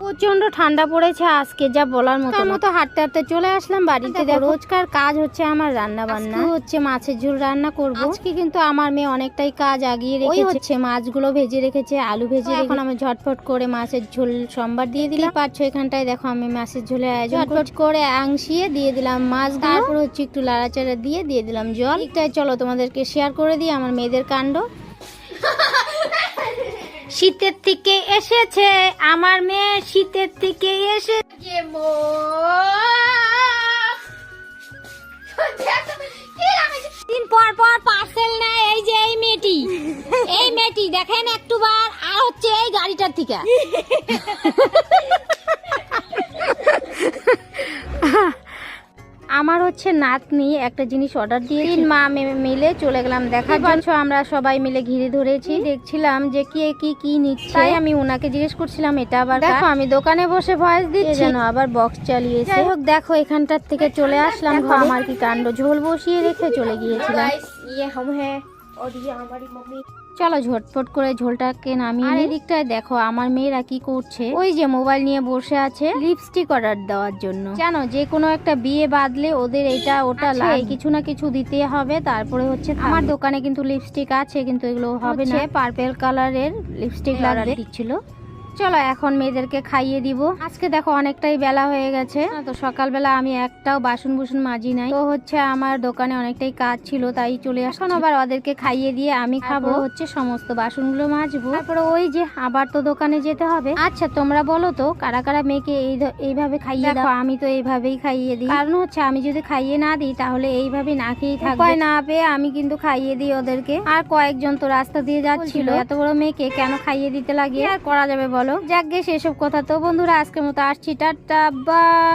প্রচন্ড ঠান্ডা পড়েছে আজকে, যা বলার মতো হাঁটতে হাঁটতে চলে আসলাম বাড়িতে। রোজকার কাজ হচ্ছে আমার রান্না বান্না, হচ্ছে মাছের ঝোল রান্না করব আজকে। কিন্তু আমার মেয়ে অনেকটাই কাজ আগিয়ে রেখেছে, হচ্ছে মাছগুলো ভেজে রেখেছে, আলু ভেজে। এখন আমি ঝটফট করে মাছের ঝোল সম্বার দিয়ে দিলাম। পারছো এখানটায় দেখো আমি মাছের ঝোলের আয়োজন ঝটফট করে আংশিয়ে দিয়ে দিলাম মাছ, তারপর হচ্ছে একটু লাড়াচাড়া দিয়ে দিলাম জল। একটাই চলো তোমাদেরকে শেয়ার করে দিই আমার মেয়েদের কাণ্ড। শীতের থেকে এসেছে আমার মেয়ে, শীতের থেকে এসেছে দিন পর পর পার্সেল নেয়। এই যে এই মেয়েটি দেখেন একটুবার, আর হচ্ছে এই গাড়িটার থেকে আমার হচ্ছে নাতনি একটা জিনিস অর্ডার দিয়ে মা মিলে চলে গেলাম দেখার জন্য। আমরা সবাই মিলে ঘিরে ধরেছি, দেখছিলাম যে কি নিচ্ছে। তাই আমি ওনাকে জিজ্ঞেস করছিলাম এটা আবার দেখো। আমি দোকানে বসে ভয়েস দিচ্ছি যেন আবার বক্স চালিয়েছে। যাই হোক দেখো এখানটার থেকে চলে আসলাম। আমার কি কাণ্ড, ঝোল বসিয়ে রেখে চলে গিয়েছিলাম। চলো ঝটফট করে ঝোলটাকে নামিয়ে। আর এদিকটায় দেখো আমার মেয়েরা কি করছে, ওই যে মোবাইল নিয়ে বসে আছে লিপস্টিক অর্ডার দেওয়ার জন্য। জানো যে কোনো একটা বিয়ে বাঁধলে ওদের এটা ওটা লাগে, কিছু না কিছু দিতে হবে। তারপরে হচ্ছে আমার দোকানে কিন্তু লিপস্টিক আছে, কিন্তু এগুলো হবে না, পার্পল কালারের লিপস্টিক অর্ডার দিচ্ছিল। চলো এখন মেয়েদেরকে খাইয়ে দিব। আজকে দেখো অনেকটাই বেলা হয়ে গেছে, তো সকালবেলা আমি একটাও বাসন বুসন মাজি নাই। তো হচ্ছে আমার দোকানে অনেকটাই কাজ ছিল, তাই চলে আসলাম। আবার ওদেরকে খাইয়ে দিয়ে আমি খাবো, হচ্ছে সমস্ত বাসনগুলো মাজবো। তারপরে ওই যে আবার তো দোকানে যেতে হবে। আচ্ছা তোমরা বলো তো কারা কারা মেয়েকে এইভাবে খাইয়ে দাও? আমি তো এইভাবেই খাইয়ে দিই, কারণ হচ্ছে আমি যদি খাইয়ে না দিই তাহলে এইভাবে না খেয়ে থাকবে, না পেয়ে আমি কিন্তু খাইয়ে দিই ওদেরকে। আর কয়েকজন তো রাস্তা দিয়ে যাচ্ছিল, এত বড় মেয়েকে কেন খাইয়ে দিতে লাগে, আর করা যাবে বলো। যাক গে সেসব কথা। তো বন্ধুরা আজকের মতো আসছি, টাটা বাই।